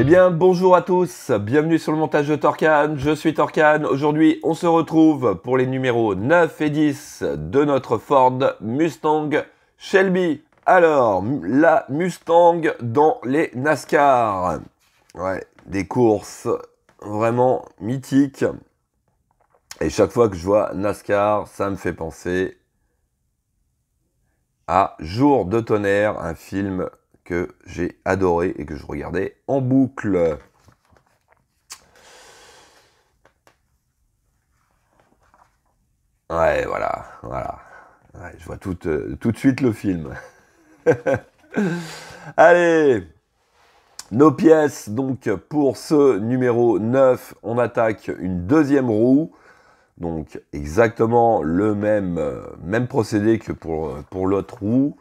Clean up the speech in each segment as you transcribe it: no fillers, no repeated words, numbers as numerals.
Eh bien, bonjour à tous, bienvenue sur le montage de Torcan, je suis Torcan. Aujourd'hui, on se retrouve pour les numéros 9 et 10 de notre Ford Mustang Shelby. Alors, la Mustang dans les NASCAR. Ouais, des courses vraiment mythiques. Et chaque fois que je vois NASCAR, ça me fait penser à Jour de tonnerre, un film que j'ai adoré et que je regardais en boucle. Ouais, voilà. Ouais, je vois tout de suite le film. Allez, nos pièces, donc pour ce numéro 9, on attaque une deuxième roue. Donc exactement le même procédé que pour l'autre roue.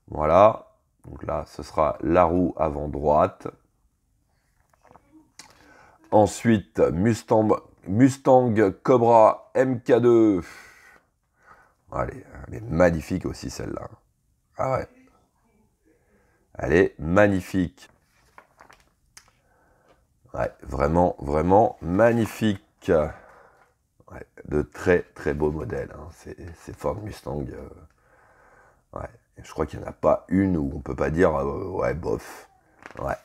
Voilà. Donc là, ce sera la roue avant droite. Ensuite, Mustang Cobra MK2. Allez, elle est magnifique aussi celle-là. Ah ouais. Elle est magnifique. Ouais, vraiment magnifique. Ouais, de très beaux modèles. Hein. C'est Ford Mustang. Ouais. Et je crois qu'il n'y en a pas une où on peut pas dire ouais, bof. Ouais.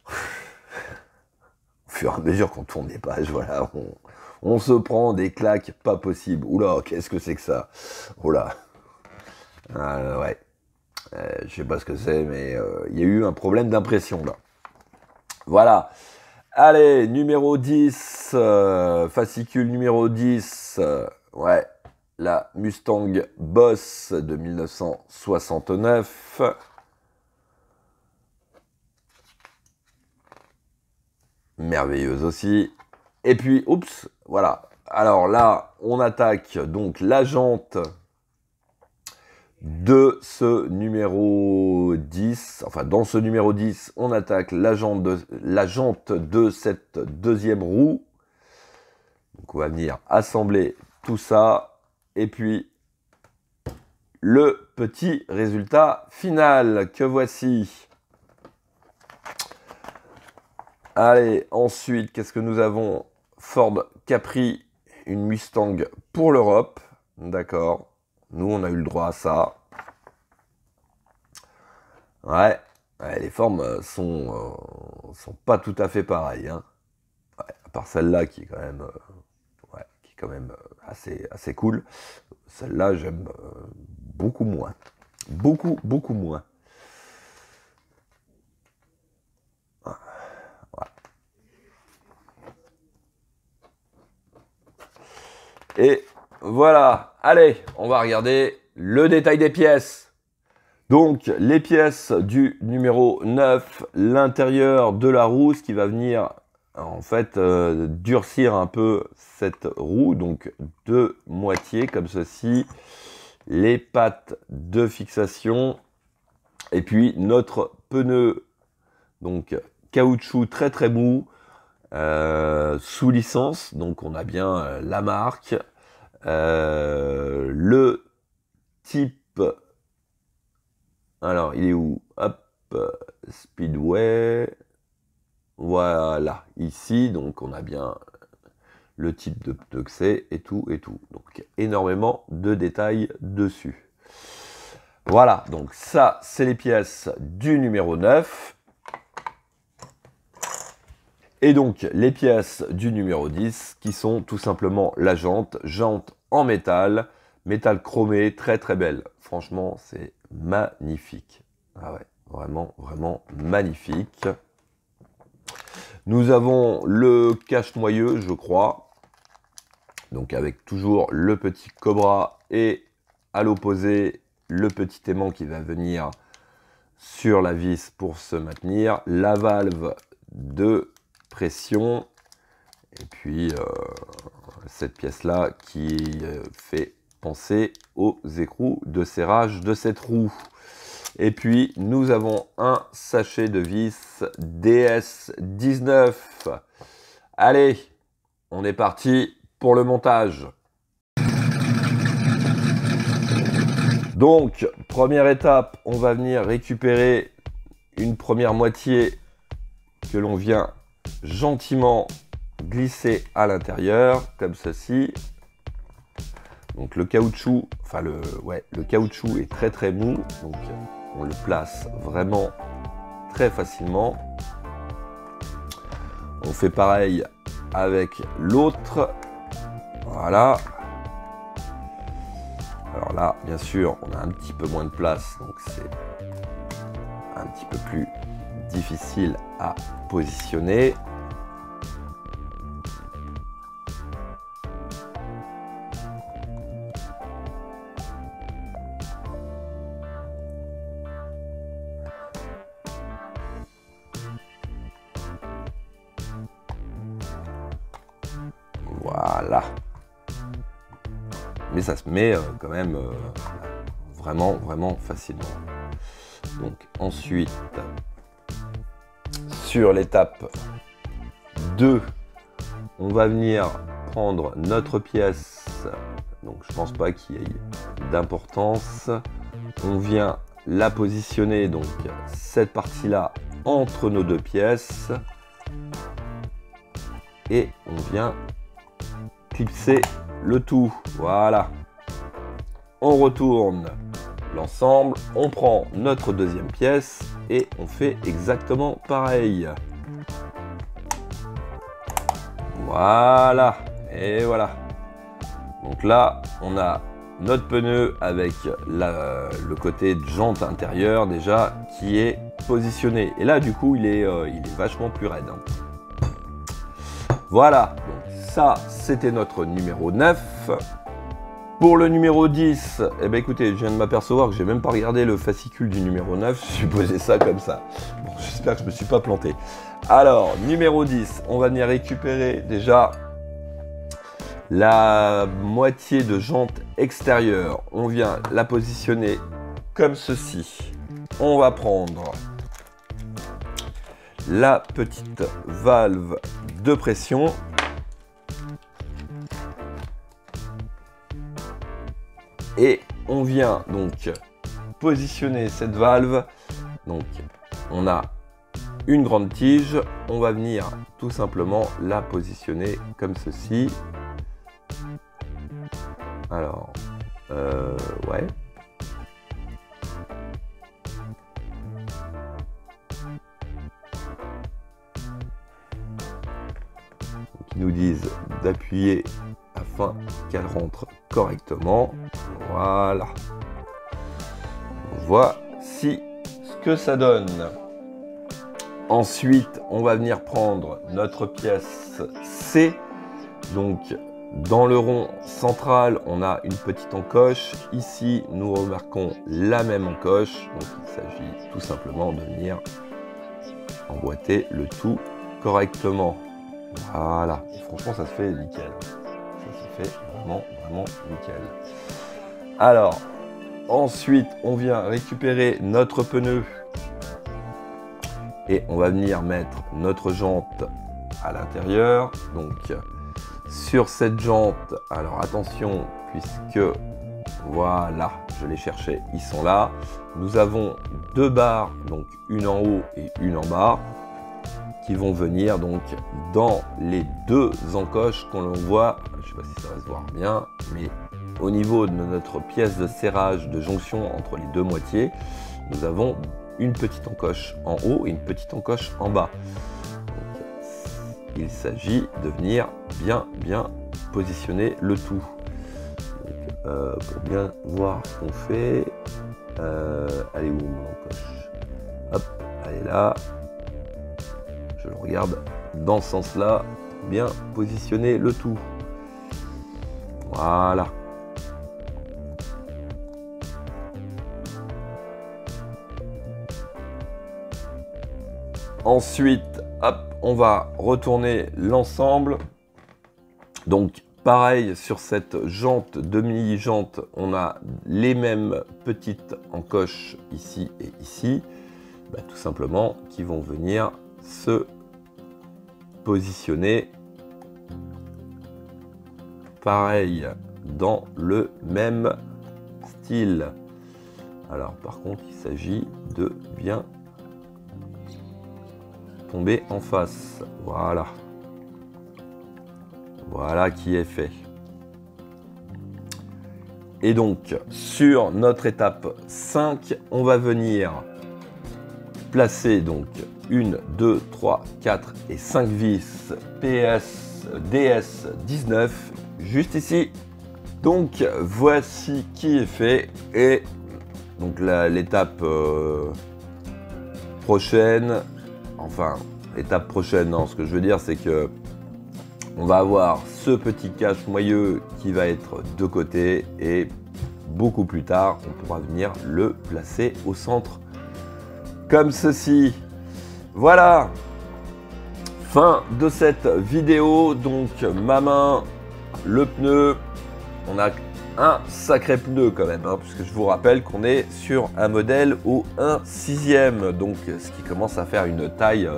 Au fur et à mesure qu'on tourne les pages, voilà, on se prend des claques pas possibles. Oula, qu'est-ce que c'est que ça? Oula. Ouais. Je sais pas ce que c'est, mais il y a eu un problème d'impression là. Voilà. Allez, numéro 10, fascicule numéro 10, ouais, la Mustang Boss de 1969. Merveilleuse aussi. Et puis, oups, voilà. Alors là, on attaque donc la jante de ce numéro 10. Enfin, dans ce numéro 10, on attaque la jante de cette deuxième roue. Donc, on va venir assembler tout ça. Et puis, le petit résultat final que voici. Allez, ensuite, qu'est-ce que nous avons? Ford Capri, une Mustang pour l'Europe. D'accord. Nous, on a eu le droit à ça. Ouais, les formes sont pas tout à fait pareilles. Hein. Ouais, à part celle-là qui est quand même, assez cool. Celle-là, j'aime beaucoup moins. Beaucoup moins. Et voilà, allez, on va regarder le détail des pièces. Donc, les pièces du numéro 9, l'intérieur de la roue, ce qui va venir, en fait, durcir un peu cette roue. Donc, deux moitiés, comme ceci. Les pattes de fixation. Et puis, notre pneu, donc, caoutchouc très mou. Sous licence, donc on a bien la marque, le type, alors il est où? Hop, Speedway, voilà, ici, donc on a bien le type de pneu que c'est et tout, donc énormément de détails dessus. Voilà, donc ça c'est les pièces du numéro 9. Et donc, les pièces du numéro 10, qui sont tout simplement la jante en métal chromé, très belle. Franchement, c'est magnifique. Ah ouais, vraiment magnifique. Nous avons le cache-noyeux, je crois. Donc, avec toujours le petit Cobra et à l'opposé, le petit aimant qui va venir sur la vis pour se maintenir. La valve de pression et puis cette pièce là qui fait penser aux écrous de serrage de cette roue. Et puis nous avons un sachet de vis DS19. Allez, on est parti pour le montage. Donc première étape, on va venir récupérer une première moitié que l'on vient gentiment glisser à l'intérieur, comme ceci. Donc le caoutchouc, enfin le caoutchouc est très très mou, donc on le place vraiment très facilement. On fait pareil avec l'autre. Voilà. Alors là, bien sûr, on a un petit peu moins de place, donc c'est un petit peu plus difficile à positionner. Voilà. Mais ça se met quand même vraiment facilement. Donc ensuite, sur l'étape 2, on va venir prendre notre pièce. Donc je pense pas qu'il y ait d'importance. On vient la positionner, donc cette partie-là, entre nos deux pièces. Et on vient clipser le tout. Voilà. On retourne l'ensemble, on prend notre deuxième pièce et on fait exactement pareil. Voilà. Et voilà. Donc là, on a notre pneu avec le côté de jante intérieure déjà qui est positionné. Et là, du coup, il est vachement plus raide. Voilà. Donc ça, c'était notre numéro 9. Pour le numéro 10, eh ben écoutez, je viens de m'apercevoir que j'ai même pas regardé le fascicule du numéro 9, je suis posé ça comme ça. Bon, j'espère que je me suis pas planté. Alors, numéro 10, on va venir récupérer déjà la moitié de jante extérieure. On vient la positionner comme ceci. On va prendre la petite valve de pression. Et on vient donc positionner cette valve. Donc on a une grande tige. On va venir tout simplement la positionner comme ceci. Alors, ouais. Donc, ils nous disent d'appuyer afin qu'elle rentre correctement. Voilà. Voici ce que ça donne. Ensuite, on va venir prendre notre pièce C. Donc, dans le rond central, on a une petite encoche. Ici, nous remarquons la même encoche. Donc, il s'agit tout simplement de venir emboîter le tout correctement. Voilà. Et franchement, ça se fait nickel. Ça se fait vraiment nickel. Alors, ensuite, on vient récupérer notre pneu et on va venir mettre notre jante à l'intérieur. Donc, sur cette jante, alors attention, puisque voilà, je les cherchais, ils sont là. Nous avons deux barres, donc une en haut et une en bas, qui vont venir donc dans les deux encoches qu'on voit. Je ne sais pas si ça va se voir bien, mais au niveau de notre pièce de serrage de jonction entre les deux moitiés, nous avons une petite encoche en haut et une petite encoche en bas. Donc, il s'agit de venir bien positionner le tout. Donc, pour bien voir ce qu'on fait, elle est où mon encoche? Hop, elle est là. Je le regarde dans ce sens-là, bien positionner le tout. Voilà. Ensuite, hop, on va retourner l'ensemble. Donc, pareil, sur cette jante, demi-jante, on a les mêmes petites encoches ici et ici. Bah, tout simplement, qui vont venir se positionner pareil dans le même style. Alors par contre il s'agit de bien tomber en face. Voilà. Voilà qui est fait. Et donc, sur notre étape 5, on va venir placer donc 1, 2, 3, 4 et 5 vis PS DS19 juste ici. Donc, voici qui est fait. Et donc l'étape prochaine, enfin, étape prochaine, non, ce que je veux dire, c'est que on va avoir ce petit cache moyeu qui va être de côté et beaucoup plus tard, on pourra venir le placer au centre comme ceci. Voilà, fin de cette vidéo. Donc ma main, le pneu, on a un sacré pneu quand même, hein, puisque je vous rappelle qu'on est sur un modèle au 1/6e, donc ce qui commence à faire une taille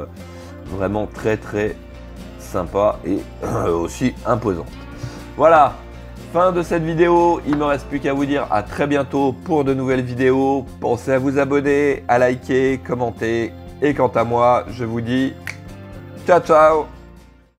vraiment très sympa et aussi imposante. Voilà, fin de cette vidéo. Il me reste plus qu'à vous dire à très bientôt pour de nouvelles vidéos. Pensez à vous abonner, à liker, commenter. Et quant à moi, je vous dis ciao ciao.